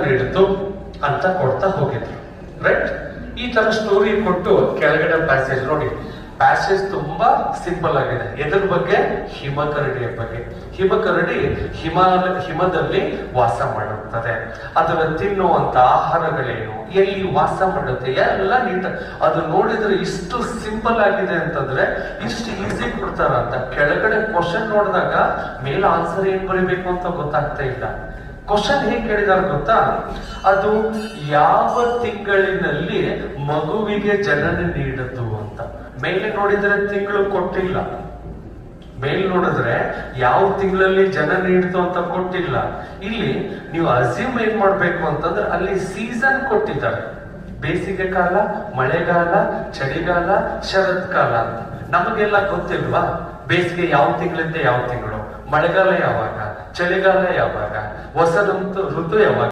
ನೀಡಿತು ಅಂತ ಕೊಡ್ತಾ ಹೋಗಿದ್ರು. ರೈಟ್, ಈ ತರ ಸ್ಟೋರಿ ಕೊಟ್ಟು ಕೆಳಗಡೆ ಪ್ಯಾಸೇಜ್ ನೋಡಿ. ಪ್ಯಾಸೇಜ್ ತುಂಬಾ ಸಿಂಪಲ್ ಆಗಿದೆ. ಎದ್ರ ಬಗ್ಗೆ? ಹಿಮಕರಡಿಯ ಬಗ್ಗೆ. ಹಿಮಕರಡಿ ಹಿಮದಲ್ಲಿ ವಾಸ ಮಾಡುತ್ತದೆ. ಅದರ ತಿನ್ನುವಂತ ಆಹಾರಗಳೇನು, ಎಲ್ಲಿ ವಾಸ ಮಾಡುತ್ತೆ, ಎಲ್ಲ ನೀಟ್. ಅದು ನೋಡಿದ್ರೆ ಇಷ್ಟು ಸಿಂಪಲ್ ಆಗಿದೆ ಅಂತಂದ್ರೆ ಇಷ್ಟು ಈಸಿ ಕೊಡ್ತಾರ ಅಂತ. ಕೆಳಗಡೆ ಕ್ವಶನ್ ನೋಡಿದಾಗ ಮೇಲೆ ಆನ್ಸರ್ ಏನ್ ಬರೀಬೇಕು ಅಂತ ಗೊತ್ತಾಗ್ತಾ ಇಲ್ಲ. ಕ್ವಶನ್ ಹೇಗೆ ಕೇಳಿದಾರೆ ಗೊತ್ತಾ? ಅದು ಯಾವ ತಿಂಗಳಿನಲ್ಲಿ ಮಗುವಿಗೆ ಜನನ ನೀಡದ್ದು ಅಂತ. ಮೇಲೆ ನೋಡಿದ್ರೆ ತಿಂಗಳು ಕೊಟ್ಟಿಲ್ಲ, ಮೇಲ್ ನೋಡಿದ್ರೆ ಯಾವ ತಿಂಗಳಲ್ಲಿ ಜನ ನೀಡ್ತು ಅಂತ ಕೊಟ್ಟಿಲ್ಲ. ಇಲ್ಲಿ ನೀವು ಅಸ್ಯೂಮ್ ಏನ್ ಮಾಡ್ಬೇಕು ಅಂತಂದ್ರೆ ಅಲ್ಲಿ ಸೀಸನ್ ಕೊಟ್ಟಿದ್ದಾರೆ. ಬೇಸಿಗೆ ಕಾಲ, ಮಳೆಗಾಲ, ಚಳಿಗಾಲ, ಶರತ್ಕಾಲ ಅಂತ. ನಮಗೆಲ್ಲ ಗೊತ್ತಿಲ್ವಾ ಬೇಸಿಗೆ ಯಾವ ತಿಂಗಳಿಂದ ಯಾವ ತಿಂಗಳು, ಮಳೆಗಾಲ ಯಾವಾಗ, ಚಳಿಗಾಲ ಯಾವಾಗ, ಹೊಸ ಋತು ಯಾವಾಗ.